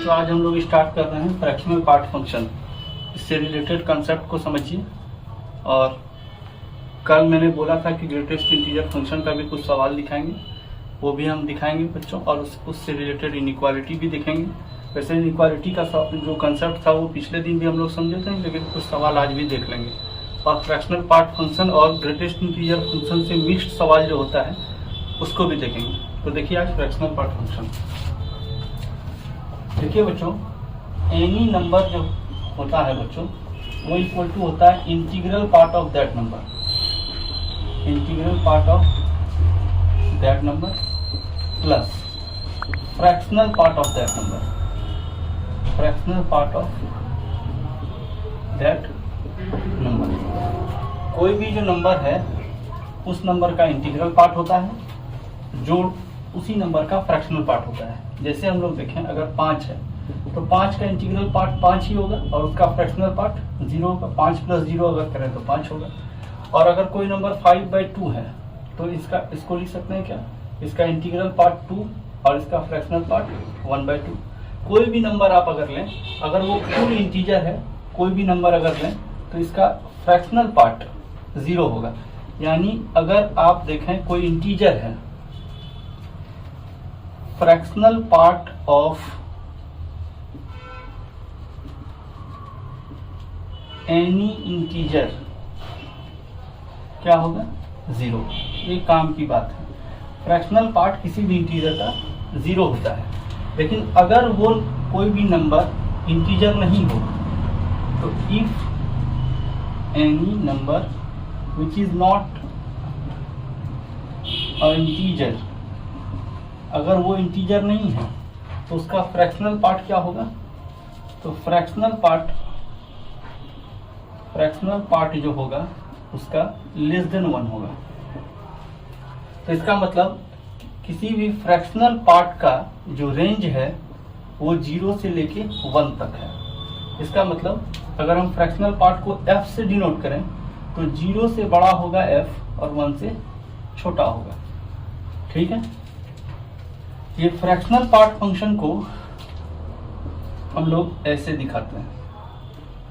बच्चों आज हम लोग स्टार्ट कर रहे हैं फ्रैक्शनल पार्ट फंक्शन। इससे रिलेटेड कंसेप्ट को समझिए। और कल मैंने बोला था कि ग्रेटेस्ट इंटीजर फंक्शन का भी कुछ सवाल दिखाएंगे, वो भी हम दिखाएंगे बच्चों, और उससे रिलेटेड इनइक्वालिटी भी दिखेंगे। वैसे इनइक्वालिटी का जो कंसेप्ट था वो पिछले दिन भी हम लोग समझे थे, लेकिन कुछ सवाल आज भी देख लेंगे। और फ्रैक्शनल पार्ट फंक्शन और ग्रेटेस्ट इंटीजर फंक्शन से मिक्स्ड सवाल जो होता है उसको भी देखेंगे। तो देखिए आज फ्रैक्शनल पार्ट फंक्शन। देखिए बच्चों, एनी नंबर जो होता है बच्चों वो इक्वल टू होता है integral part of that number, integral part of that number plus fractional part of that number, fractional part of that number. कोई भी जो नंबर है उस नंबर का इंटीग्रल पार्ट होता है जो उसी नंबर का फ्रैक्शनल पार्ट होता है। जैसे हम लोग देखें, अगर 5 है तो 5 का इंटीग्रल पार्ट 5 ही होगा और उसका फ्रैक्शनल पार्ट 0 होगा। 5 + 0 अगर करें तो 5 होगा। और अगर कोई नंबर 5/2 है तो इसको लिख सकते हैं क्या, इसका इंटीग्रल पार्ट 2 और इसका फ्रैक्शनल पार्ट 1/2। कोई भी नंबर आप अगर लें, अगर वो फुल इंटीजर है, कोई भी नंबर अगर लें तो इसका फ्रैक्शनल पार्ट 0 होगा। यानी अगर आप देखें कोई इंटीजर है, fractional part of any integer क्या होगा, 0। ये काम की बात है। फ्रैक्शनल पार्ट किसी भी इंटीजर का 0 होता है। लेकिन अगर वो कोई भी नंबर इंटीजर नहीं हो तो if any number which is not a integer, अगर वो इंटीजर नहीं है तो उसका फ्रैक्शनल पार्ट क्या होगा, तो फ्रैक्शनल पार्ट जो होगा उसका <1 होगा। तो इसका मतलब किसी भी फ्रैक्शनल पार्ट का जो रेंज है वो 0 से लेके 1 तक है। इसका मतलब अगर हम फ्रैक्शनल पार्ट को f से डिनोट करें तो 0 से बड़ा होगा f और 1 से छोटा होगा। ठीक है, ये फ्रैक्शनल पार्ट फंक्शन को हम लोग ऐसे दिखाते हैं,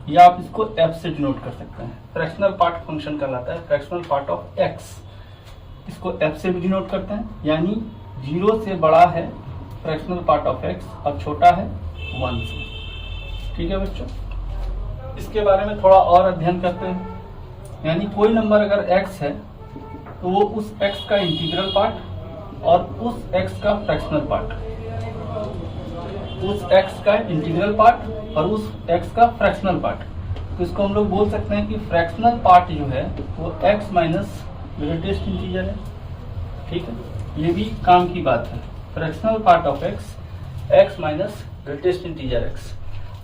या आप इसको f से डिनोट कर सकते हैं। फ्रैक्शनल पार्ट फंक्शन कहलाता है फ्रैक्शनल पार्ट ऑफ x। इसको f से भी डिनोट करते हैं, यानी 0 से बड़ा है फ्रैक्शनल पार्ट ऑफ x और छोटा है 1 से। ठीक है बच्चों, इसके बारे में थोड़ा और अध्ययन करते हैं। यानी कोई नंबर अगर x है तो वो उस x का इंटीग्रल पार्ट और उस x का फ्रैक्शनल पार्ट, उस x का इंटीग्रल पार्ट और उस x का फ्रैक्शनल पार्ट। तो इसको हम लोग बोल सकते हैं कि फ्रैक्शनल पार्ट जो है वो x माइनस ग्रेटेस्ट इंटीजर है। ठीक है, ये भी काम की बात है। Fractional part of x minus greatest integer x।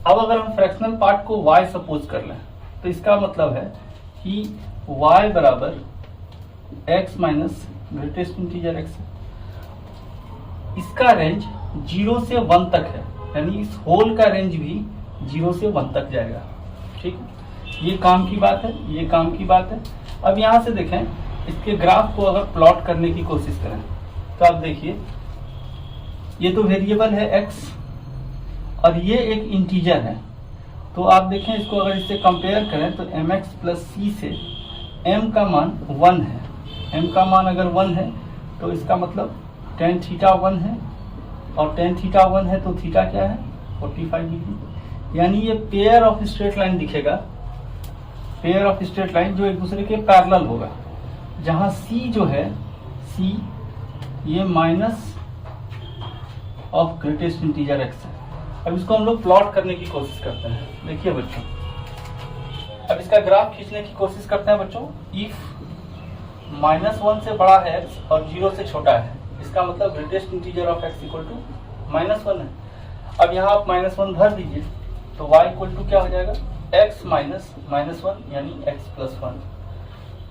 अब अगर हम फ्रैक्शनल पार्ट को y सपोज कर लें तो इसका मतलब है कि y बराबर x minus greatest integer x। इसका रेंज 0 से 1 तक है, यानी इस होल का रेंज भी 0 से 1 तक जाएगा। ठीक, ये काम की बात है, ये काम की बात है। अब यहां से देखें, इसके ग्राफ को अगर प्लॉट करने की कोशिश करें तो आप देखिए, ये तो वेरिएबल है x और ये एक इंटीजर है। तो आप देखें, इसको अगर इससे कंपेयर करें तो mx + c से m का मान 1 है। m का मान अगर 1 है तो इसका मतलब tan थीटा 1 है, और tan थीटा 1 है तो थीटा क्या है, 45 डिग्री। यानी ये पेयर ऑफ स्ट्रेट लाइन दिखेगा, पेयर ऑफ स्ट्रेट लाइन जो एक दूसरे के पैरेलल होगा, जहां c जो है, c ये minus of greatest integer x है। अब इसको हम लोग प्लॉट करने की कोशिश करते हैं। देखिए बच्चों, अब इसका ग्राफ खींचने की कोशिश करते हैं बच्चों। इफ -1 से बड़ा है x और 0 से छोटा है, इसका मतलब greatest integer of x equal to -1 है। अब यहाँ आप -1 भर दीजिए तो y इक्वल टू क्या हो जाएगा, x माइनस -1 यानी x + 1।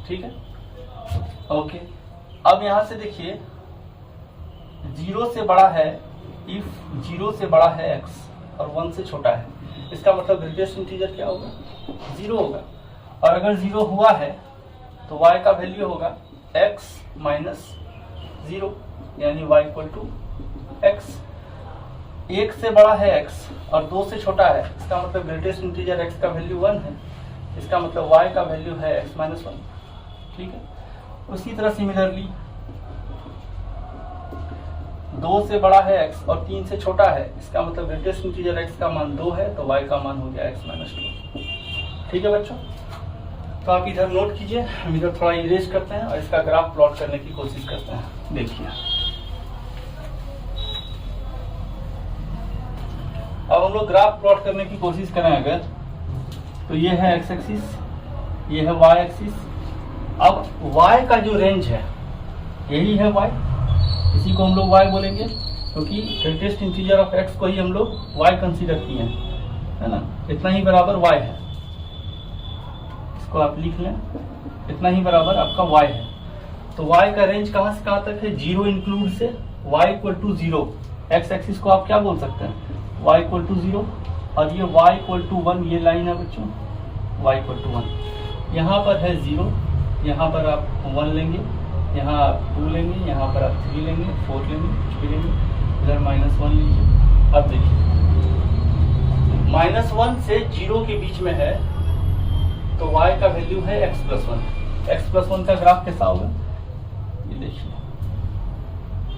ठीक है, ओके। अब यहाँ से देखिए, 0 से बड़ा है, इफ 0 से बड़ा है x और 1 से छोटा है, इसका मतलब ग्रेटेस्ट इंटीजर क्या होगा, 0 होगा। और अगर 0 हुआ है तो y का वैल्यू होगा x माइनस 0, यानी y इक्वल टू x। 1 से बड़ा है x और 2 से छोटा है, इसका मतलब ग्रेटेस्ट इंटीजर x का वैल्यू 1 है, इसका मतलब y का वैल्यू है x माइनस 1। ठीक है, उसी तरह सिमिलरली 2 से बड़ा है x और 3 से छोटा है, इसका मतलब ग्रेटेस्ट इंटीजर x का मान 2 है, तो y का मान हो गया x माइनस 2। ठीक है बच्चों, तो आप इधर नोट कीजिए, हम इधर थोड़ा इरेज करते हैं और इसका ग्राफ प्लॉट करने की कोशिश करते हैं। देखिए अब हम लोग ग्राफ प्लॉट करने की कोशिश करें अगर, तो ये है x एक्सिस, ये है y एक्सिस। अब y का जो रेंज है यही है y, इसी को हम लोग y बोलेंगे, क्योंकि ग्रेटेस्ट इंटीजर ऑफ x को ही हम लोग y कंसीडर किए हैं, है ना। इतना ही बराबर y है, इसको आप लिख लें, इतना ही बराबर आपका y है। तो y का रेंज कहाँ से कहाँ तक है, 0 इंक्लूड से y equal to 0। x axis को आप क्या बोल सकते हैं, y इक्वल टू 0, और ये y इक्वल टू 1, ये लाइन है बच्चों, y इक्वल टू 1। यहाँ पर है 0, यहाँ पर आप 1 लेंगे, यहाँ आप 2 लेंगे, यहाँ पर आप 3 लेंगे, 4 लेंगे, कुछ भी लेंगे, इधर -1 लीजिए। अब देखिए -1 से 0 के बीच में है, तो y का वैल्यू है x प्लस 1। x प्लस 1 का ग्राफ कैसा होगा, ये देखिए,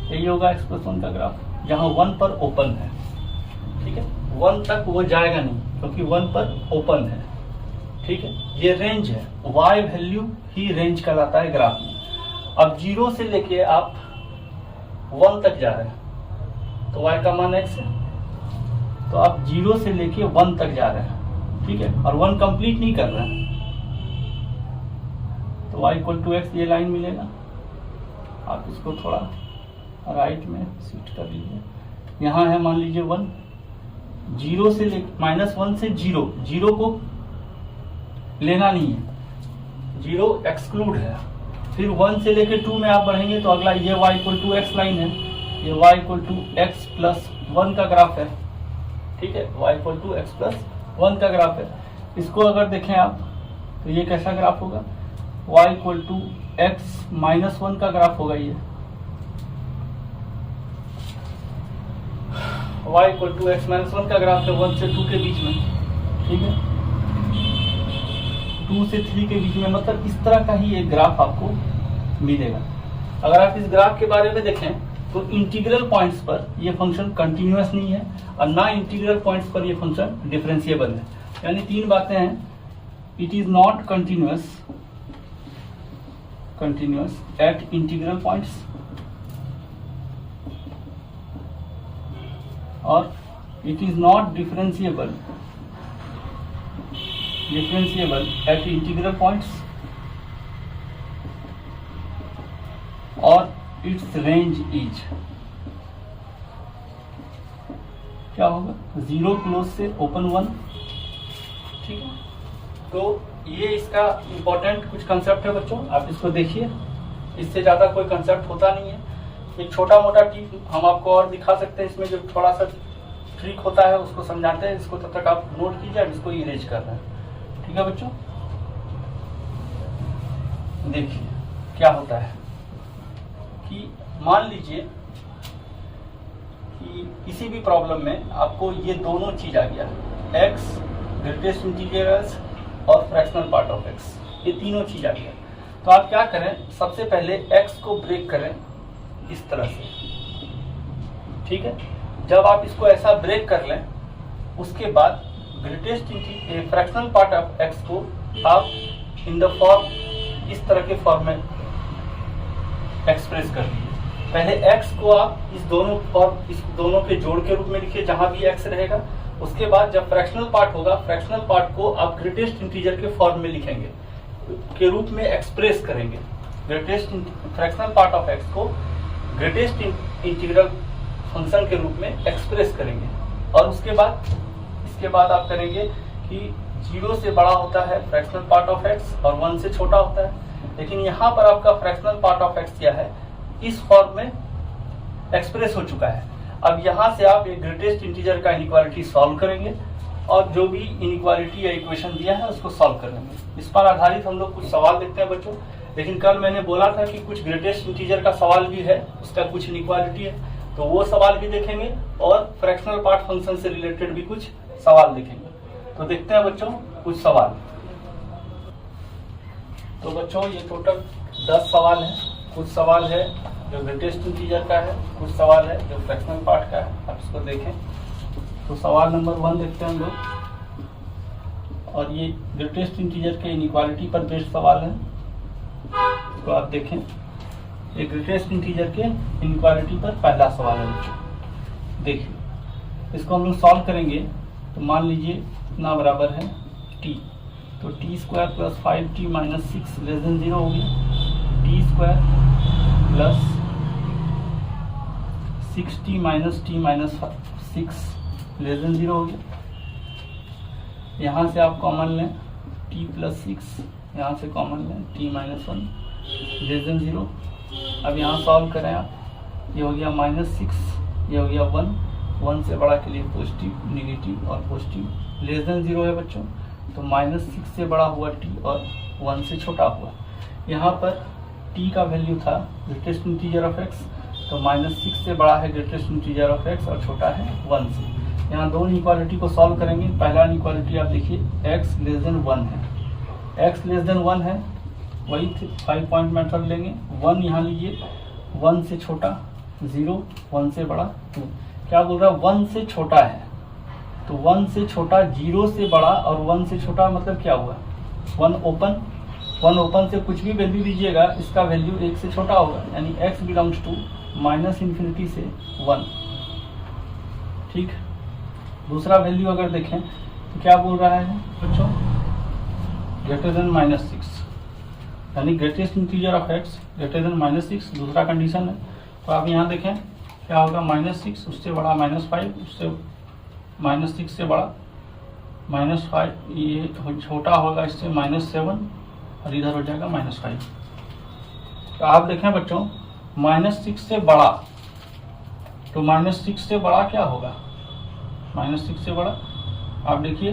यही होगा x प्लस 1 का ग्राफ, जहाँ 1 पर ओपन है। ठीक है, 1 तक वो जाएगा नहीं, क्योंकि 1 पर ओपन है। ठीक है, ये रेंज है, y वैल्यू ही रेंज कहलाता है ग्राफ में। अब 0 से लेके आप 1 तक जा रहे हैं, तो y का मान x है, तो आप 0 से लेके 1 तक जा रहे हैं। ठीक है, और 1 कंप्लीट नहीं कर रहे हैं, तो y इक्वल टू एक्स ये लाइन मिलेगा। आप इसको थोड़ा राइट में शिफ्ट कर लीजिए, यहाँ है मान लीजिए 1, 0 से ले -1 से 0, 0 को लेना नहीं है, 0 एक्सक्लूड है। फिर 1 से लेके 2 में आप बढ़ेंगे, तो अगला ये y equal to X line है, ये y equal to X plus 1 का ग्राफ है। ठीक है, y equal to X plus 1 का ग्राफ है। इसको अगर देखें आप, तो ये कैसा ग्राफ होगा, y equal to X minus 1 का ग्राफ होगा। ये y equal to X minus 1 का ग्राफ है, 1 से 2 के बीच में। ठीक है, 2 से 3 के बीच में, मतलब इस तरह का ही एक ग्राफ आपको मिलेगा। अगर आप इस ग्राफ के बारे में देखें, तो इंटीग्रल पॉइंट्स पर ये फंक्शन कंटिन्यूअस नहीं है, और ना इंटीग्रल पॉइंट्स पर ये फंक्शन डिफरेंशिएबल है। यानी 3 बातें हैं, it is not continuous at integral points, और it is not differentiable at integral points, और इट्स रेंज इज क्या होगा, 0 क्लोज से ओपन 1। ठीक है, तो ये इसका इंपॉर्टेंट कुछ कंसेप्ट है बच्चों, आप इसको देखिए, इससे ज्यादा कोई कंसेप्ट होता नहीं है। एक छोटा मोटा ट्रिक हम आपको और दिखा सकते हैं, इसमें जो थोड़ा सा ट्रिक होता है उसको समझाते हैं, इसको तब तक आप नोट कीजिए, अब इसको इरेज कर रहे हैं। ठीक है बच्चों, देखिए क्या होता है कि मान लीजिए कि किसी भी प्रॉब्लम में आपको ये दोनों चीज आ गया, x ग्रेटेस्ट इंटीजर और फ्रैक्शनल पार्ट ऑफ x, ये तीनों चीज आ गया। तो आप क्या करें, सबसे पहले x को ब्रेक करें इस तरह से। ठीक है, जब आप इसको ऐसा ब्रेक कर लें, उसके बाद greatest fractional part of x को आप इन द फॉर्म, इस तरह के फॉर्म में एक्सप्रेस कर लीजिए। पहले x को आप इस दोनों के जोड़ के रूप में लिखिए, जहां भी x रहेगा। उसके बाद जब फ्रैक्शनल पार्ट होगा, फ्रैक्शनल पार्ट को आप ग्रेटेस्ट इंटीजर के फॉर्म में लिखेंगे, के रूप में एक्सप्रेस करेंगे। Greatest fractional part of x को ग्रेटेस्ट इंटीग्रल फंक्शन के रूप में एक्सप्रेस करेंगे। और इसके बाद आप करेंगे कि 0 से बड़ा होता है फ्रैक्शनल पार्ट ऑफ x और 1 से छोटा होता है। लेकिन यहाँ पर आपका फ्रैक्शनल पार्ट ऑफ x क्या है, इस फॉर्म में एक्सप्रेस हो चुका है। अब यहाँ से आप एक ग्रेटेस्ट इंटीजर का इनइक्वालिटी सॉल्व करेंगे, और जो भी इनइक्वालिटी या इक्वेशन दिया है उसको सॉल्व कर लेंगे। इस पर आधारित हम लोग कुछ सवाल देखते हैं बच्चों। लेकिन कल मैंने बोला था कि कुछ ग्रेटेस्ट इंटीजर का सवाल भी है, उसका कुछ इनइक्वालिटी है। तो वो सवाल भी देखेंगे और फ्रैक्शनल पार्ट फंक्शन से रिलेटेड भी कुछ सवाल देखेंगे। तो देखते हैं बच्चों कुछ सवाल। तो बच्चों ये टोटल 10 सवाल है। कुछ सवाल है जो ग्रेटेस्ट इंटीजर का है, कुछ सवाल है जो फ्रैक्शनल पार्ट का है। आप इसको देखें। तो सवाल नंबर 1 देखते हैं हम लोग, और ये ग्रेटेस्ट इंटीजर के इनइक्वालिटी पर बेस्ड सवाल है। तो आप देखें, ये ग्रेटेस्ट इंटीजर के इनइक्वालिटी पर पहला सवाल है बच्चों। देखिए इसको हम लोग सॉल्व करेंगे तो मान लीजिए कितना बराबर है t, तो T square plus 5t minus 6 less than 0 हो गया। T square plus 6t minus t minus 6 less than 0 हो गया। यहाँ से आप कॉमन लें t प्लस 6, यहाँ से कॉमन लें t माइनस 1 लेस देन 0। अब यहाँ सॉल्व करें आप, ये हो गया -6, ये हो गया 1 से बड़ा के लिए पॉजिटिव, नेगेटिव और पॉजिटिव। लेस देन 0 है बच्चों, तो -6 से बड़ा हुआ t और 1 से छोटा हुआ। यहाँ पर t का वैल्यू था ग्रेटेस्ट इंटीजर ऑफ x, तो -6 से बड़ा है ग्रेटेस्ट इंटीजर ऑफ x और छोटा है 1 से। यहाँ दो इनइक्वालिटी को सॉल्व करेंगे। पहला इनइक्वालिटी आप देखिए x लेस देन 1 है, x लेस देन 1 है, वही 5 पॉइंट मेथड लेंगे। 1 यहाँ लीजिए, 1 से छोटा 0, 1 से बड़ा 2। क्या बोल रहा है? 1 से छोटा है, तो 1 से छोटा 0 से बड़ा, और 1 से छोटा मतलब क्या हुआ? 1 ओपन से कुछ भी वैल्यू लीजिएगा, इसका वैल्यू 1 से छोटा होगा, यानी x बिलोंग्स टू -∞ से 1। ठीक। दूसरा वैल्यू अगर देखें तो क्या बोल रहा है बच्चों? ग्रेटर देन -6, यानी greatest integer of x greater then -6 दूसरा कंडीशन है। तो आप यहाँ देखें क्या होगा? -6 उससे बड़ा -5, उससे -6 से बड़ा -5, ये छोटा होगा इससे -7, और इधर हो जाएगा -5। तो आप देखें बच्चों -6 से बड़ा, तो -6 से बड़ा क्या होगा? -6 से बड़ा आप देखिए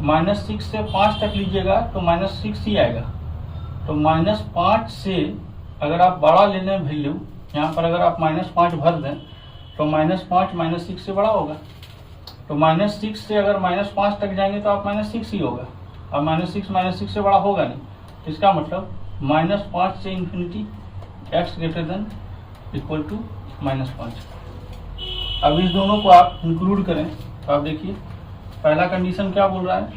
-6 से 5 तक लीजिएगा तो -6 ही आएगा। तो -5 से अगर आप बड़ा ले लें वैल्यू, यहाँ पर अगर आप -5 भर दें तो -5 -6 से बड़ा होगा। तो -6 से अगर -5 तक जाएंगे तो आप -6 ही होगा, और -6 से बड़ा होगा नहीं। तो इसका मतलब -5 से infinity x greater than equal to -5। अब इस दोनों को आप इंक्लूड करें तो आप देखिए पहला कंडीशन क्या बोल रहा है?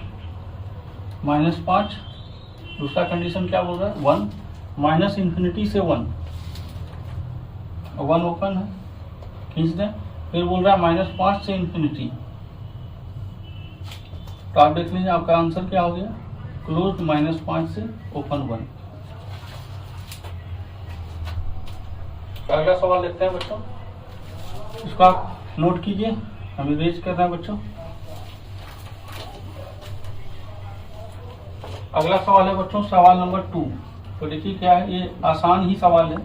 -5। दूसरा कंडीशन क्या बोल रहा है? 1 -∞ से 1 ओपन है, खींच दें। फिर बोल रहा है -5 से इंफिनिटी, तो आप देख लीजिए आपका आंसर क्या हो गया? क्लोज -5 से ओपन 1। अगला सवाल देखते हैं बच्चों, इसको आप नोट कीजिए, हम इरेज कर रहे हैं बच्चों। अगला सवाल है बच्चों सवाल नंबर 2। तो देखिए क्या है, ये आसान ही सवाल है।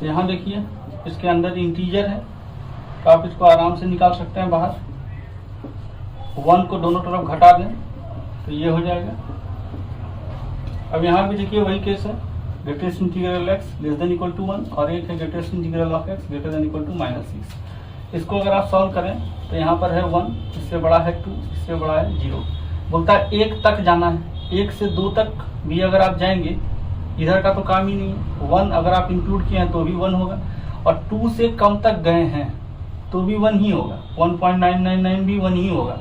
यहाँ देखिए इसके अंदर इंटीजर है, तो आप इसको आराम से निकाल सकते हैं बाहर। 1 को दोनों तरफ घटा दें तो ये हो जाएगा। अब यहाँ भी देखिए वही केस है, greatest integral x less than equal to 1, और एक है greatest integral of x greater than equal to -6। इसको अगर आप सॉल्व करें तो यहाँ पर है 1, इससे बड़ा है 2, इससे बड़ा है 0। बोलता है 1 तक जाना है, 1 से 2 तक भी अगर आप जाएंगे, इधर का तो काम ही नहीं है। 1 अगर आप इंक्लूड किए हैं तो भी 1 होगा, और 2 से कम तक गए हैं तो भी 1 ही होगा, 1.999 भी 1 ही होगा।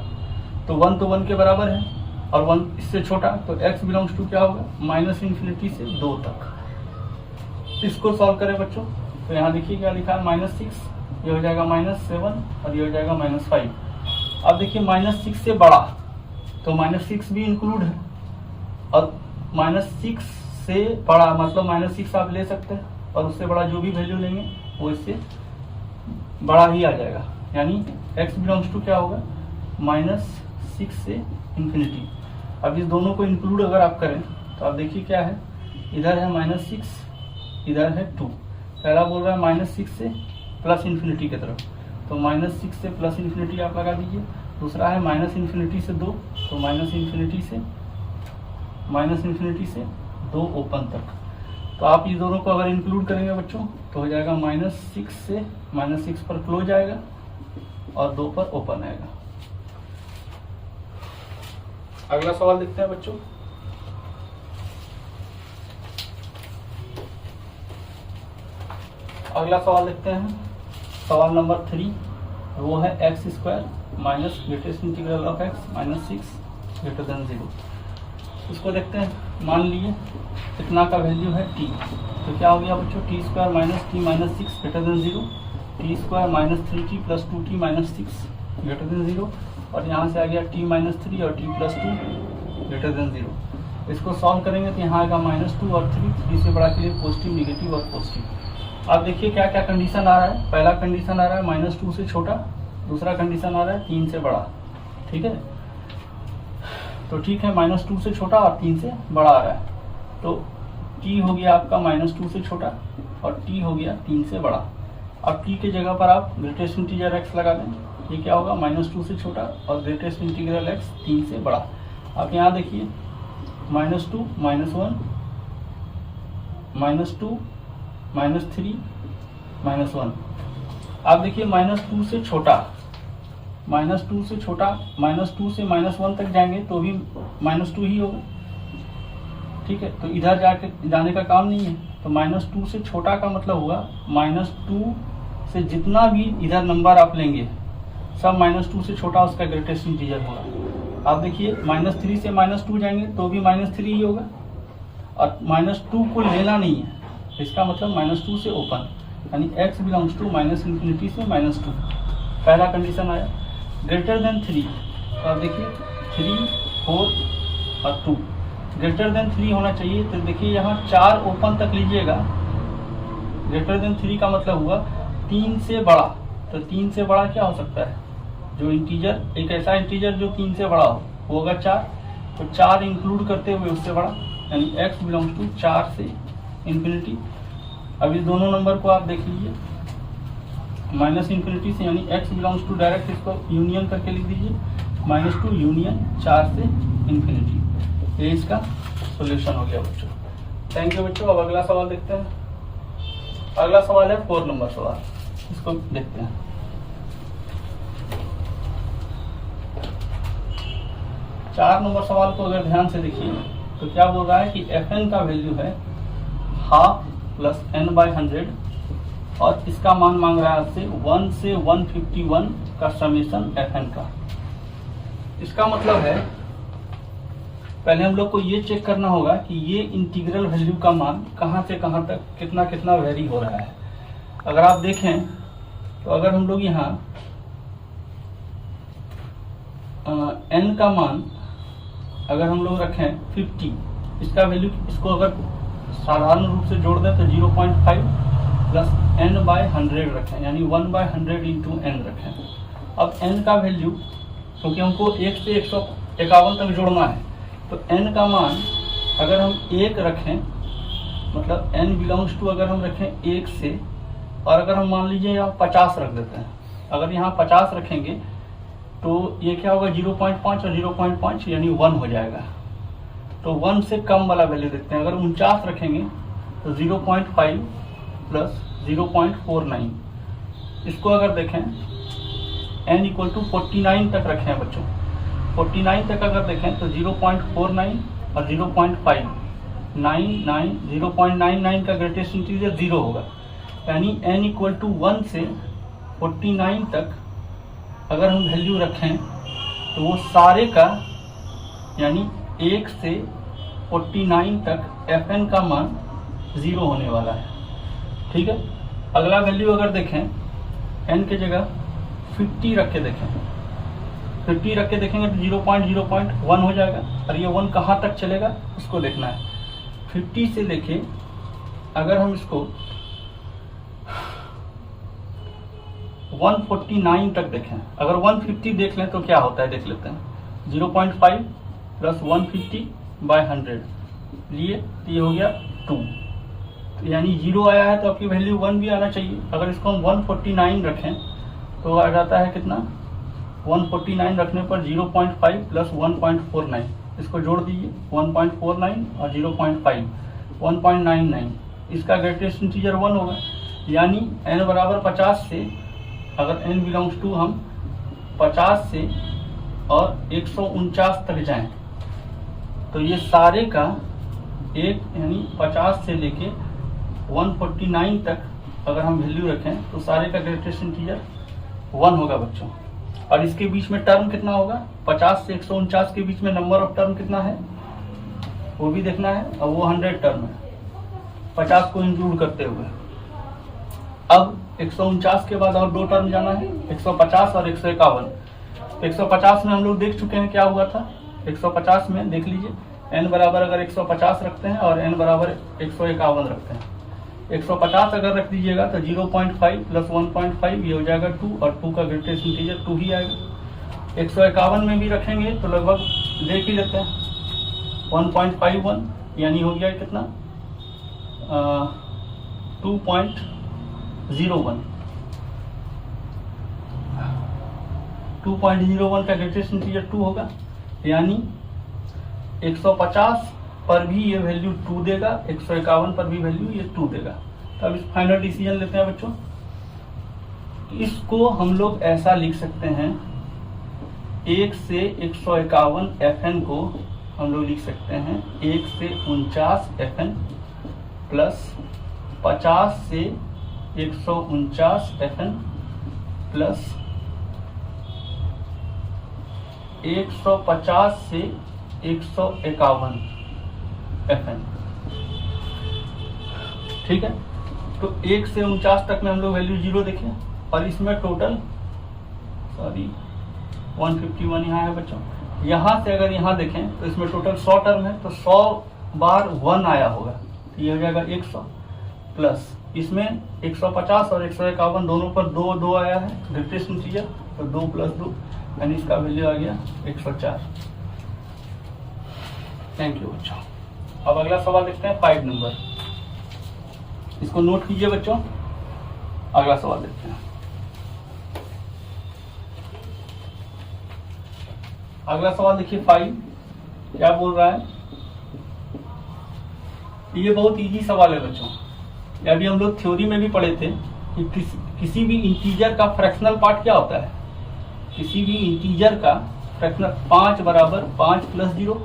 तो 1 तो 1 के बराबर है, और 1 इससे छोटा, तो x बिलोंग्स टू क्या होगा? -∞ से 2 तक। इसको सॉल्व करें बच्चों, तो यहाँ देखिए क्या लिखा है? -6, ये हो जाएगा -7, और ये हो जाएगा -5। अब देखिए -6 से बड़ा, तो -6 भी इंक्लूड है, और -6 से बड़ा मतलब -6 आप ले सकते हैं, और उससे बड़ा जो भी वैल्यू लेंगे वो इससे बड़ा ही आ जाएगा, यानी x बिलोंग्स टू क्या होगा? -6 से इंफिनिटी। अब इस दोनों को इंक्लूड अगर आप करें तो आप देखिए क्या है, इधर है -6, इधर है 2। पहला बोल रहा है -6 से प्लस इन्फिनिटी की तरफ, तो -6 से प्लस इन्फिनिटी आप लगा दीजिए। दूसरा है -∞ से 2, तो -∞ से 2 ओपन तक। तो आप इस दोनों को अगर इंक्लूड करेंगे बच्चों तो हो जाएगा -6 से -6 पर क्लोज आएगा और 2 पर ओपन आएगा। अगला सवाल देखते हैं बच्चों। अगला सवाल देखते हैं, सवाल नंबर 3, वो है x² minus greatest integral of x -6 > 0। इसको देखते हैं। मान लिए कितना का वैल्यू है t, तो क्या हो गया बच्चों, t² minus t minus 6 > 0, t² minus 3t plus 2t minus 6 > 0, और यहाँ से आ गया t माइनस 3 और t प्लस 2 > 0। इसको सॉल्व करेंगे तो यहाँ आएगा -2 और 3 से बड़ा के लिए पॉजिटिव, निगेटिव और पॉजिटिव। आप देखिए क्या क्या कंडीशन आ रहा है। पहला कंडीशन आ रहा है -2 से छोटा, दूसरा कंडीशन आ रहा है 3 से बड़ा। ठीक है, तो ठीक है, -2 से छोटा और 3 से बड़ा आ रहा है, तो t हो गया आपका -2 से छोटा और t हो गया 3 से बड़ा। अब t के जगह पर आप ग्रेटेस्ट इंटीजर x लगा दें, ये क्या होगा, -2 से छोटा और ग्रेटेस्ट इंटीग्रल x 3 से बड़ा। आप यहाँ देखिए -2 -1 -2 -3 -1। आप देखिए -2 से छोटा, -2 से छोटा, -2 से -1 तक जाएंगे तो भी -2 ही होगा। ठीक है, तो इधर जाने का काम नहीं है, तो -2 से छोटा का मतलब हुआ -2 से जितना भी इधर नंबर आप लेंगे सब -2 से छोटा उसका ग्रेटेस्ट इंटीजर होगा। आप देखिए -3 से -2 जाएंगे तो भी -3 ही होगा, और -2 को लेना नहीं है, इसका मतलब -2 से ओपन, यानी x बिलोंग्स टू -∞ से -2। पहला कंडीशन आया। ग्रेटर देन 3, तो आप देखिए 3, 4 और 2 ग्रेटर देन 3 होना चाहिए। तो देखिए यहाँ 4 ओपन तक लीजिएगा, ग्रेटर देन 3 का मतलब हुआ 3 से बड़ा। तो 3 से बड़ा क्या हो सकता है, जो इंटीजर, एक ऐसा इंटीजर जो 3 से बड़ा हो, वो होगा 4, तो 4 इंक्लूड करते हुए उससे बड़ा, यानी x बिलोंग्स टू 4 से ∞। अब इस दोनों नंबर को आप देख लीजिए, -∞ से, यानी x बिलोंग्स टू, डायरेक्ट इसको यूनियन करके लिख दीजिए, -2 यूनियन 4 से ∞। ये इसका सॉल्यूशन हो गया बच्चों। थैंक यू बच्चों। अब अगला सवाल देखते हैं। अगला सवाल है 4 नंबर सवाल, इसको देखते हैं। 4 नंबर सवाल को अगर ध्यान से देखिए तो क्या बोल रहा है कि fn का वैल्यू है 12 प्लस n/100, और इसका मान मांग रहा है आपसे 1 से 151 का समेशन fn का। इसका मतलब है पहले हम लोग को ये चेक करना होगा कि ये इंटीग्रल वैल्यू का मान कहाँ से कहाँ तक कितना कितना वेरी हो रहा है। अगर आप देखें तो अगर हम लोग यहाँ n का मान अगर हम लोग रखें 50, इसका वैल्यू, इसको अगर साधारण रूप से जोड़ दें तो 0.5 प्लस n/100 रखें, यानी 1/100 इंटू n रखें। अब n का वैल्यू, क्योंकि हमको 1 से 151 तक जोड़ना है, तो n का मान अगर हम 1 रखें, मतलब n बिलोंग्स टू अगर हम रखें 1 से, और अगर हम मान लीजिए यहाँ 50 रख देते हैं, अगर यहाँ 50 रखेंगे तो ये क्या होगा, 0.5 और 0.5 यानी 1 हो जाएगा। तो 1 से कम वाला वैल्यू देखते हैं। अगर 49 रखेंगे तो 0.5 प्लस 0.49, इसको अगर देखें n इक्वल टू 49 तक रखें बच्चों, 49 तक अगर देखें तो 0.49 और 0.5 0.99 का ग्रेटेस्ट इंटीजर 0 होगा, यानी n इक्वल टू 1 से 49 तक अगर हम वैल्यू रखें तो वो सारे का, यानी 1 से 49 तक fn का मान 0 होने वाला है। ठीक है, अगला वैल्यू अगर देखें n के जगह 50 रख के देखें, 50 रख के देखेंगे तो 0.01 हो जाएगा, और ये 1 कहाँ तक चलेगा उसको देखना है। 50 से लेके अगर हम इसको 149 तक देखें, अगर 150 देख लें तो क्या होता है देख लेते हैं। 0.5 प्लस 150/100 लिए तो ये हो गया 2, तो यानी 0 आया है तो आपकी वैल्यू 1 भी आना चाहिए। अगर इसको हम 149 रखें तो आ जाता है कितना, 149 रखने पर 0.5 प्लस 1.49, इसको जोड़ दीजिए, 1.49 और 0.5 1.99, इसका ग्रेटेस्ट इंटीजर 1 होगा, यानी n बराबर 50 से, अगर n बिलोंग्स टू हम 50 से और 149 तक जाएं तो ये सारे का एक यानी 50 से लेके 149 तक अगर हम वैल्यू रखें तो सारे का ग्रेटेस्ट इंटीजर 1 होगा बच्चों। और इसके बीच में टर्म कितना होगा, 50 से 149 के बीच में नंबर ऑफ टर्म कितना है वो भी देखना है, और वो 100 टर्म है 50 को इंक्लूड करते हुए। अब 149 के बाद और 2 टर्म जाना है, 150 और 151। 150 में हम लोग देख चुके हैं क्या हुआ था, 150 में देख लीजिए n बराबर अगर 150 रखते हैं और n बराबर 151 रखते हैं, 150 अगर रख दीजिएगा तो 0.5 प्लस 1.5 ये हो जाएगा 2, और 2 का ग्रेटेस्ट इंटीजर 2 ही आएगा। 151 में भी रखेंगे तो लगभग देख ही लेते हैं 1.51 यानी हो गया कितना 2.01। 2.01 का ग्रेटेस्ट इंटीजर 2 होगा, यानी 150 पर भी ये वैल्यू 2 देगा, 151 पर भी वैल्यू ये 2 देगा। तो अब इस फाइनल डिसीजन लेते हैं बच्चों। इसको हम लोग ऐसा लिख सकते हैं, 1 से 151 FN को हम लोग लिख सकते हैं 1 से 49 FN प्लस 50 से 149 FN प्लस 150 से 151 FN। ठीक है, तो 1 से 49 तक में हम लोग वैल्यू 0 देखें, और इसमें टोटल 151 यहाँ है बच्चों। यहाँ से अगर यहाँ देखें तो इसमें टोटल 100 टर्म है, तो 100 बार 1 आया होगा, तो ये हो जाएगा 100 प्लस इसमें 150 और 151 दोनों पर 2 आया है ग्रेटेस्ट इंटीजर, तो 2 प्लस 2 यानी इसका वैल्यू आ गया 104। थैंक यू बच्चों। अब अगला सवाल देखते हैं 5 नंबर, इसको नोट कीजिए बच्चों। अगला सवाल देखते हैं। अगला सवाल देखिए 5 क्या बोल रहा है। ये बहुत इजी सवाल है बच्चों, ये अभी हम लोग थ्योरी में भी पढ़े थे कि किसी भी इंटीजर का फ्रैक्शनल पार्ट क्या होता है। किसी भी इंटीजर का फ्रैक्शनल 5 बराबर 5 प्लस 0,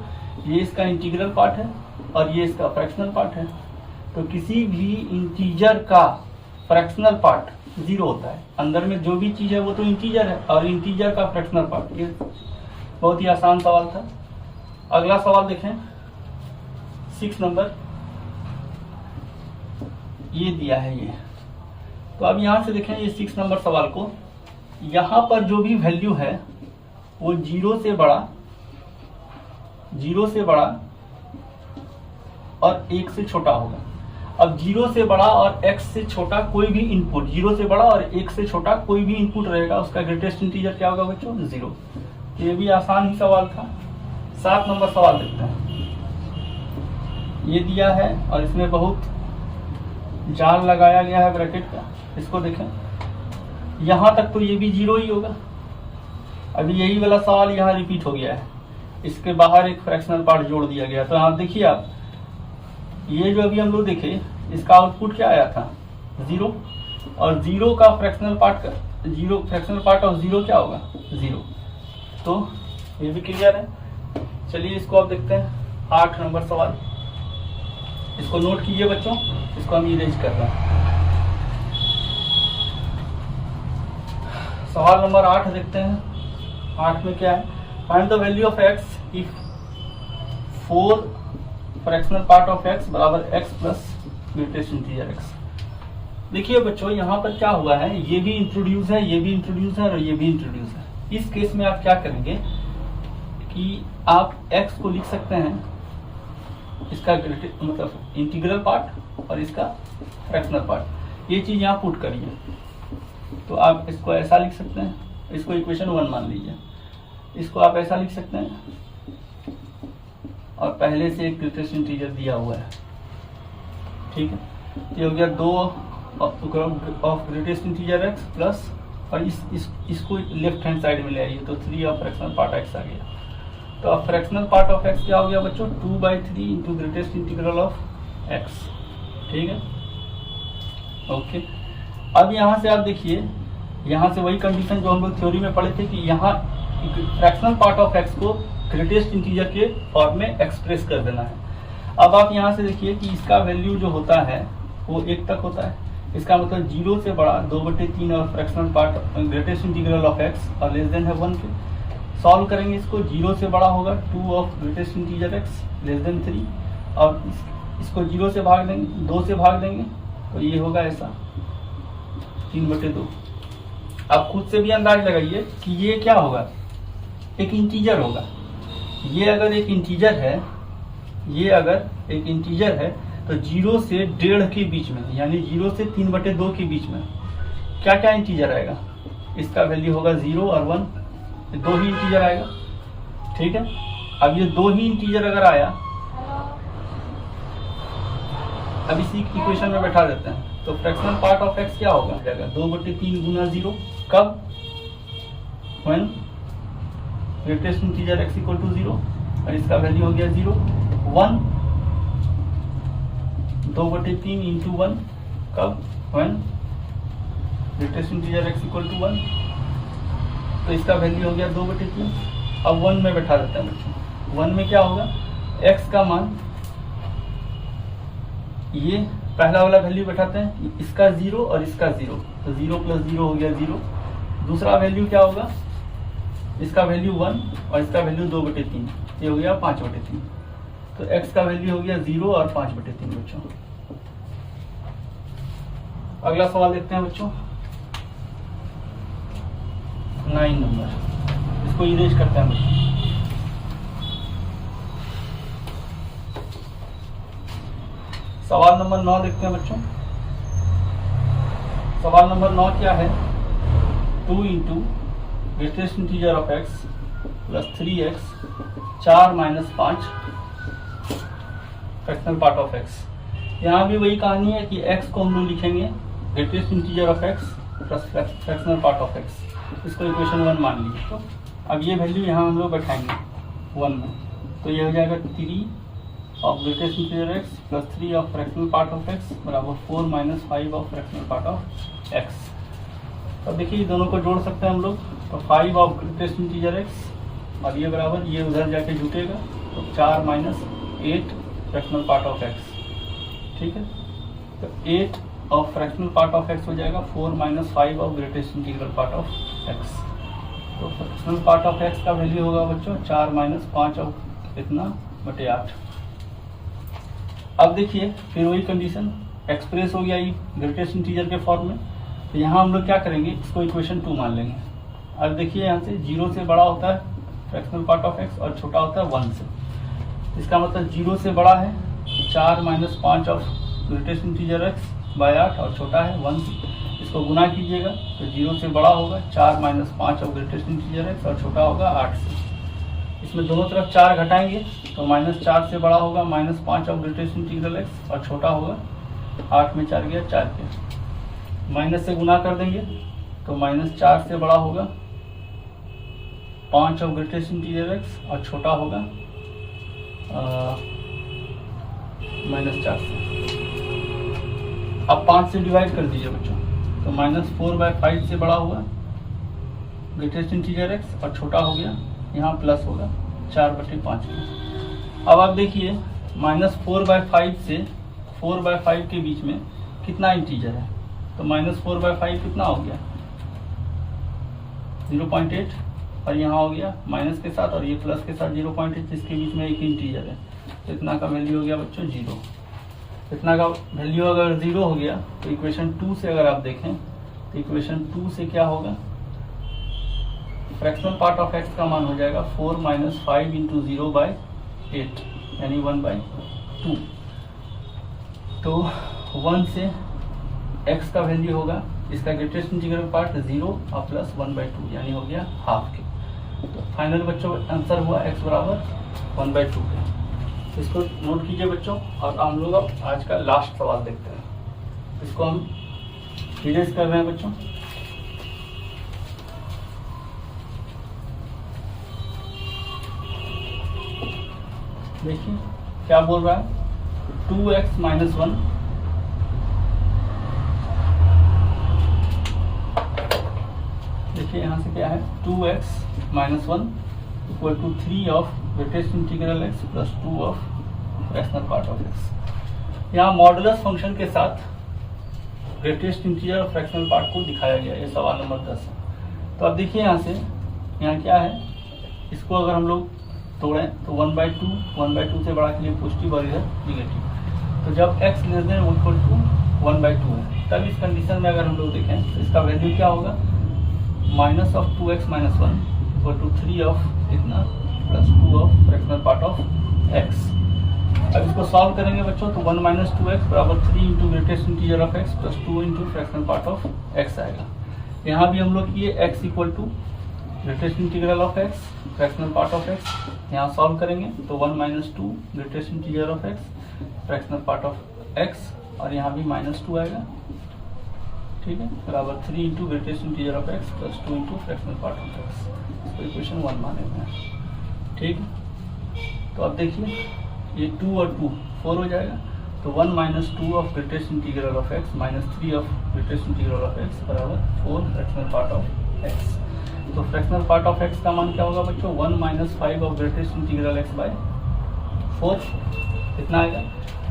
ये इसका इंटीग्रल पार्ट है और ये इसका फ्रैक्शनल पार्ट है। तो किसी भी इंटीजर का फ्रैक्शनल पार्ट 0 होता है, अंदर में जो भी चीज है वो तो इंटीजर है, और इंटीजर का फ्रैक्शनल पार्ट, ये बहुत ही आसान सवाल था। अगला सवाल देखें 6 नंबर, ये दिया है ये। तो अब यहां से देखें ये 6 नंबर सवाल को, यहां पर जो भी वैल्यू है वो 0 से बड़ा और 1 से छोटा होगा। अब 0 से बड़ा और x से छोटा कोई भी इनपुट, 0 से बड़ा और 1 से छोटा कोई भी इनपुट रहेगा, उसका ग्रेटेस्ट इंटीजर क्या होगा बच्चों, 0। ये भी आसान ही सवाल था। 7 नंबर सवाल देखते हैं। ये दिया है और इसमें बहुत जाल लगाया गया है ब्रैकेट का, इसको देखें। यहां तक तो ये भी 0 ही होगा। अभी यही वाला सवाल यहाँ रिपीट हो गया है, इसके बाहर एक फ्रैक्शनल पार्ट जोड़ दिया गया। तो आप देखिए, आप ये जो अभी हम लोग देखे, इसका आउटपुट क्या आया था 0, और 0 का फ्रैक्शनल पार्ट ऑफ 0 क्या होगा 0। तो ये भी क्लियर है। चलिए इसको अब देखते हैं 8 नंबर सवाल, इसको नोट कीजिए बच्चों, इसको हम इरेज कर रहे हैं। सवाल नंबर 8 देखते हैं। 8 में क्या है, find the value of x if 4 fractional part of x बराबर x plus greatest integer x। देखिए बच्चों, यहाँ पर क्या हुआ है, ये भी इंट्रोड्यूस है, ये भी इंट्रोड्यूस है और ये भी इंट्रोड्यूस है। इस केस में आप क्या करेंगे कि आप x को लिख सकते हैं, इसका मतलब इंटीग्रल पार्ट और इसका फ्रैक्शनल पार्ट, ये चीज यहाँ पुट करिए। तो आप इसको ऐसा लिख सकते हैं, इसको इक्वेशन 1 मान लीजिए, इसको आप ऐसा लिख सकते हैं, और पहले से एक ग्रेटेस्ट इंटीजर दिया हुआ है। ठीक है, ये हो गया 2 of greatest integer x plus, और इसको लेफ्ट हैंड साइड में ले आइए तो 3 ऑफ फ्रैक्शनल पार्ट x आ गया। तो अब फ्रैक्शनल पार्ट ऑफ x क्या हो गया बच्चों, 2/3 into greatest integral of x। ठीक है, ओके। अब यहाँ से आप देखिए, यहाँ से वही कंडीशन जो हम लोग थ्योरी में पढ़े थे कि यहाँ फ्रैक्शनल पार्ट ऑफ एक्स को ग्रेटेस्ट इंटीजर के फॉर्म में एक्सप्रेस कर देना है। अब आप यहाँ से देखिए कि इसका वैल्यू जो होता है वो 1 तक होता है, इसका मतलब 0 से बड़ा 2/3 और fractional part greatest integral of x और लेस देन है 1 के। सॉल्व करेंगे इसको, 0 से बड़ा होगा 2 of greatest integer x less than 3 और इसको 0 से भाग देंगे, 2 से भाग देंगे तो ये होगा ऐसा 3/2। आप खुद से भी अंदाज लगाइए कि ये क्या होगा, एक इंटीजर होगा। ये अगर एक इंटीजर है, ये अगर एक इंटीजर है तो 0 से 1.5 के बीच में, यानी 0 से 3/2 के बीच में क्या क्या इंटीजर आएगा, इसका वैल्यू होगा 0 और 1, 2 ही इंटीजर आएगा, ठीक है। अब ये 2 ही इंटीजर अगर आया, अब इसी इक्वेशन में बैठा देते हैं तो फ्रैक्शनल पार्ट ऑफ एक्स क्या होगा, जाएगा 2/3 गुना 0, कब, when greatest integer X equal to 0 और इसका वैल्यू हो गया 0, 1 2/3 इंटू 1, कब, when greatest integer X equal to 1, तो इसका वैल्यू हो गया 2/3। अब 1 में बैठा देते हैं बच्चों, 1 में क्या होगा, x का मान, ये पहला वाला वैल्यू बैठाते हैं, इसका 0 और इसका 0, तो 0 + 0 हो गया 0। दूसरा वैल्यू क्या होगा, इसका वैल्यू 1 और इसका वैल्यू 2/3, ये हो गया 5/3। तो x का वैल्यू हो गया 0 और 5/3 बच्चों। अगला सवाल देखते हैं बच्चों, 9 नंबर, इसको इरेज करते हैं बच्चों। सवाल नंबर 9 देखते हैं बच्चों। सवाल नंबर 9 क्या है, 2 into greatest integer of x plus 3x 4 - 5 fractional part of x। यहाँ भी वही कहानी है कि x को हम लोग लिखेंगे greatest integer of x plus fractional part of x, इसको इक्वेशन 1 मान लीजिए। तो अब ये वैल्यू यहाँ हम लोग बैठाएंगे 1 में, तो ये हो जाएगा 3 of greatest integer x plus 3 of fractional part of x बराबर 4 - 5 of fractional part of x। अब देखिए दोनों को जोड़ सकते हैं हम लोग, तो 5 ऑफ ग्रेटेस्ट इंटीजर x और ये बराबर, ये उधर जाके जुटेगा तो 4 - 8 फ्रैक्शनल पार्ट ऑफ x, ठीक है। तो 8 of fractional part of x हो जाएगा 4 - 5 of greatest integral part of x। तो फ्रैक्शनल पार्ट ऑफ x का वैल्यू होगा बच्चों 4 - 5 ऑफ इतना बटे 8। अब देखिए फिर वही कंडीशन एक्सप्रेस हो गया ये ग्रेटेस्ट इंटीजर के फॉर्म में, तो यहाँ हम लोग क्या करेंगे, इसको इक्वेशन 2 मान लेंगे। अब देखिए यहाँ से 0 से बड़ा होता है फ्रैक्शनल पार्ट ऑफ x और छोटा होता है 1 से, इसका मतलब 0 से बड़ा है 4 - 5 of greatest integer x by 8 और छोटा है 1 से, इसको गुना कीजिएगा तो 0 से बड़ा होगा 4 - 5 ऑफ ग्रेटेस्ट इंटीजर x और छोटा होगा 8 से। इसमें दोनों तरफ 4 घटाएंगे तो -4 से बड़ा होगा -5 ऑफ ग्रेटेस्ट इंटीग्रल x और छोटा होगा 8 में 4 गया 4 के, माइनस से गुना कर देंगे तो -4 से बड़ा होगा 5 ऑफ ग्रेटेस्ट इंटीजर x और छोटा होगा -4 से। अब 5 से डिवाइड कर दीजिए बच्चों, तो -4/5 से बड़ा हुआ ग्रेटेस्ट इंटीजर x और छोटा हो गया, यहाँ प्लस होगा 4/5 में। अब आप देखिए -4/5 से 4/5 के बीच में कितना इंटीजर है, तो -4/5 कितना हो गया 0.8 और यहाँ हो गया माइनस के साथ और ये प्लस के साथ 0.8, जिसके बीच में एक इंटीजर है, तो इतना का वैल्यू हो गया बच्चों 0। इतना का वैल्यू अगर 0 हो गया तो इक्वेशन 2 से अगर आप देखें तो इक्वेशन 2 से क्या होगा, फ्रैक्शनल पार्ट ऑफ x का मान हो जाएगा 4 - 5 × 0/8 यानी 1/2। तो 1 से x का वैल्यू होगा, इसका ग्रेटेस्ट इंटीग्रल पार्ट 0 और प्लस 1/2 यानी हो गया हाफ के। तो फाइनल बच्चों आंसर हुआ x बराबर 1/2 के। इसको नोट कीजिए बच्चों, और हम लोग अब आज का लास्ट सवाल देखते हैं। इसको हम इरेज कर रहे हैं बच्चों। देखिए क्या बोल रहा है, 2x - 1 देखिए यहाँ से क्या है 2x minus 1 equal to 3 of greatest integral x plus 2 of fractional part of x। यहाँ मॉडुलस फंक्शन के साथ ग्रेटेस्ट इंटीजर और फ्रैक्शनल पार्ट को दिखाया गया, ये सवाल नंबर 10 है। तो अब देखिए यहाँ से, यहाँ क्या है, इसको अगर हम लोग तोड़ें तो 1/2 से बड़ा के लिए पॉजिटिव और इधर निगेटिव। तो जब x less than equal to 1/2 है, तब इस कंडीशन में अगर हम लोग देखें तो इसका वैल्यू क्या होगा, minus of 2x minus 1 equal to 3 of इतना plus 2 of fractional part of x। अब इसको सॉल्व करेंगे बच्चों तो 1 माइनस 2x बराबर 3 into greatest integer of x plus 2 into fractional part of x आएगा। यहाँ भी हम लोग ये x equal to greatest integral of x fractional part of x, यहाँ सॉल्व करेंगे तो 1 minus 2 greatest integer of x fractional part of x, और यहाँ भी -2 आएगा, ठीक है, बराबर 3 into greatest integer of x plus 2 into fractional part of x। इसको इक्वेशन 1 माने हुए हैं, ठीक है। तो अब देखिए ये 2 और 2 4 हो जाएगा, तो 1 minus 2 of greatest integral of x minus 3 of greatest integral of x बराबर 4 फ्रैक्शनल पार्ट ऑफ x। तो फ्रैक्शनल पार्ट ऑफ x का मान क्या होगा बच्चों, 1 minus 5 of greatest integral x by 4, इतना आएगा।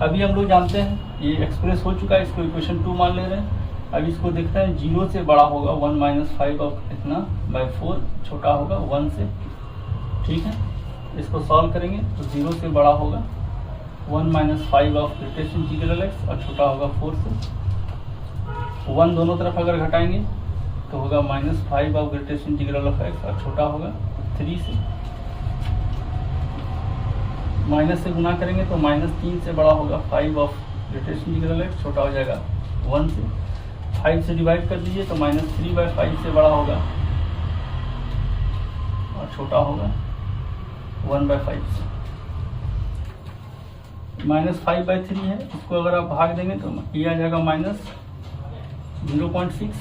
अभी हम लोग जानते हैं ये एक्सप्रेस हो चुका है, इसको इक्वेशन 2 मान ले रहे हैं। अब इसको देखते हैं, 0 से बड़ा होगा 1 माइनस 5 ऑफ इतना बाय 4, छोटा होगा 1 से, ठीक है। इसको सॉल्व करेंगे तो 0 से बड़ा होगा 1 minus 5 of greatest integral x और छोटा होगा 4 से। 1 दोनों तरफ अगर घटाएंगे तो होगा -5 of greatest integral of x और छोटा होगा 3 से। माइनस से गुना करेंगे तो -3 से बड़ा होगा 5 ऑफ ग्रेटेस्ट इंटीग्रल x, छोटा हो जाएगा 1 से। 5 से डिवाइड कर दीजिए तो -3/5 से बड़ा होगा और छोटा होगा 1/5 से। -5/3 है, इसको अगर आप भाग देंगे तो ये आ जाएगा -0.6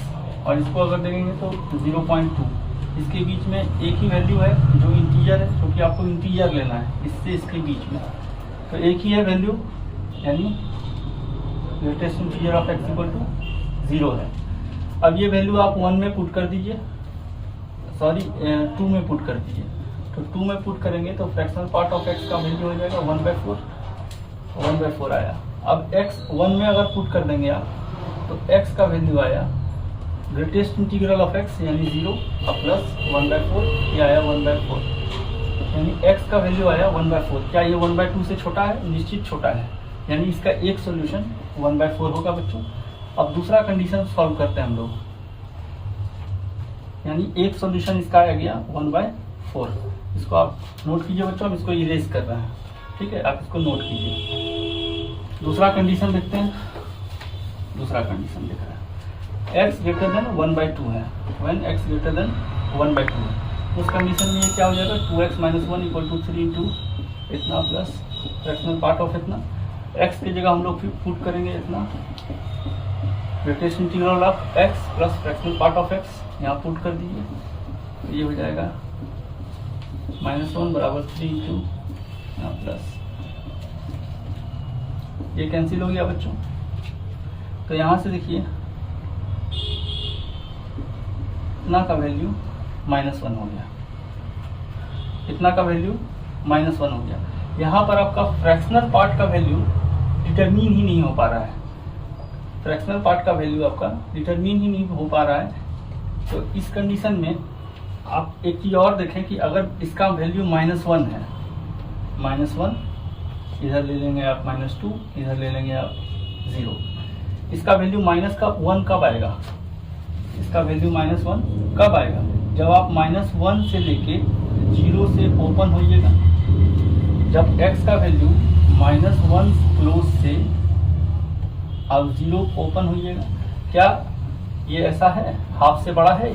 और इसको अगर देंगे तो 0.2। इसके बीच में एक ही वैल्यू है जो इंटीजर है, क्योंकि आपको इंटीजर लेना है इससे इसके बीच में, तो एक ही है वैल्यू, यानी greatest integer of x equal to 0 है। अब ये वैल्यू आप 1 में पुट कर दीजिए, सॉरी 2 में पुट कर दीजिए। तो 2 में पुट करेंगे तो फ्रैक्शनल पार्ट ऑफ x का वैल्यू हो जाएगा 1/4 आया। अब x 1 में अगर पुट कर देंगे आप तो x का वैल्यू आया ग्रेटेस्ट इंटीग्रल ऑफ x यानी 0 और प्लस 1/4, ये आया 1/4, यानी x का वैल्यू आया 1/4। क्या ये 1/2 से छोटा है? निश्चित छोटा है, यानी इसका एक सोल्यूशन 1/4 होगा बच्चों। अब दूसरा कंडीशन सॉल्व करते हैं हम लोग, यानी एक सोल्यूशन इसका आ गया 1/4। इसको आप नोट कीजिए बच्चों, हम इसको इरेज कर रहे हैं, ठीक है, आप इसको नोट कीजिए। दूसरा कंडीशन देखते हैं। दूसरा कंडीशन देख रहे हैं, x ग्रेटर देन 1/2 है, व्हेन x ग्रेटर देन 1/2 है। उस कंडीशन में ये क्या हो जाएगा, 2x minus 1 equal to 3 into इतना प्लस फ्रैक्शनल पार्ट ऑफ इतना। x की जगह हम लोग फिर पुट करेंगे इतना greatest integral of x plus fractional part of x, यहाँ पुट कर दीजिए तो ये हो जाएगा -1 बराबर 3 इंटू यहाँ प्लस, ये कैंसिल हो गया बच्चों। तो यहाँ से देखिए इतना का वैल्यू -1 हो गया, इतना का वैल्यू -1 हो गया। यहाँ पर आपका फ्रैक्शनल पार्ट का वैल्यू डिटरमिन ही नहीं हो पा रहा है, फ्रैक्शनल पार्ट का वैल्यू आपका डिटरमिन ही नहीं हो पा रहा है। तो इस कंडीशन में आप एक चीज़ और देखें कि अगर इसका वैल्यू -1 है, -1 इधर ले लेंगे आप, -2 इधर ले लेंगे आप 0, इसका वैल्यू -1 कब आएगा, इसका वैल्यू -1 कब आएगा, जब आप -1 से लेके 0 से ओपन होइएगा। जब x का वैल्यू -1 क्लोज से आप 0 ओपन होइएगा। क्या ये ऐसा है, हाफ से बड़ा है,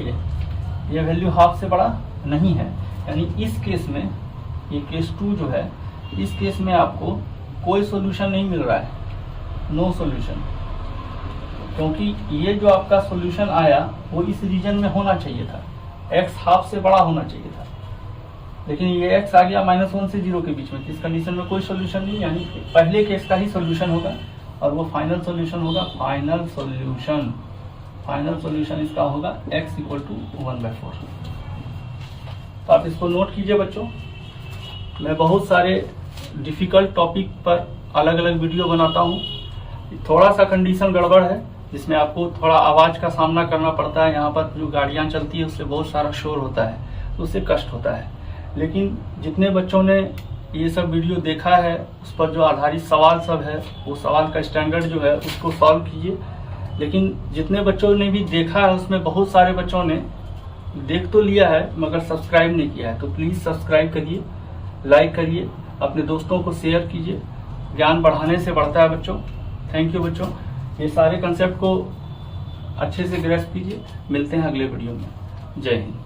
ये वैल्यू हाफ से बड़ा नहीं है, यानी इस केस में, ये केस 2 जो है, इस केस में आपको कोई सॉल्यूशन नहीं मिल रहा है, नो सॉल्यूशन, क्योंकि ये जो आपका सॉल्यूशन आया वो इस रीजन में होना चाहिए था, x हाफ से बड़ा होना चाहिए था, लेकिन ये x आ गया -1 से 0 के बीच में। इस कंडीशन में कोई सॉल्यूशन नहीं, यानी पहले केस का ही सॉल्यूशन होगा और वो फाइनल सॉल्यूशन होगा। फाइनल सॉल्यूशन फाइनल सॉल्यूशन इसका होगा x इक्वल टू 1/4। तो आप इसको नोट कीजिए बच्चों। मैं बहुत सारे डिफिकल्ट टॉपिक पर अलग अलग वीडियो बनाता हूँ। थोड़ा सा कंडीशन गड़बड़ है जिसमें आपको थोड़ा आवाज़ का सामना करना पड़ता है। यहाँ पर जो गाड़ियाँ चलती है उससे बहुत सारा शोर होता है, तो उससे कष्ट होता है। लेकिन जितने बच्चों ने ये सब वीडियो देखा है उस पर जो आधारित सवाल सब है, वो सवाल का स्टैंडर्ड जो है उसको सॉल्व कीजिए। लेकिन जितने बच्चों ने भी देखा है उसमें बहुत सारे बच्चों ने देख तो लिया है मगर सब्सक्राइब नहीं किया है। तो प्लीज़ सब्सक्राइब करिए, लाइक करिए, अपने दोस्तों को शेयर कीजिए। ज्ञान बढ़ाने से बढ़ता है बच्चों। थैंक यू बच्चों। ये सारे कंसेप्ट को अच्छे से ग्रैस्प कीजिए। मिलते हैं अगले वीडियो में। जय हिंद।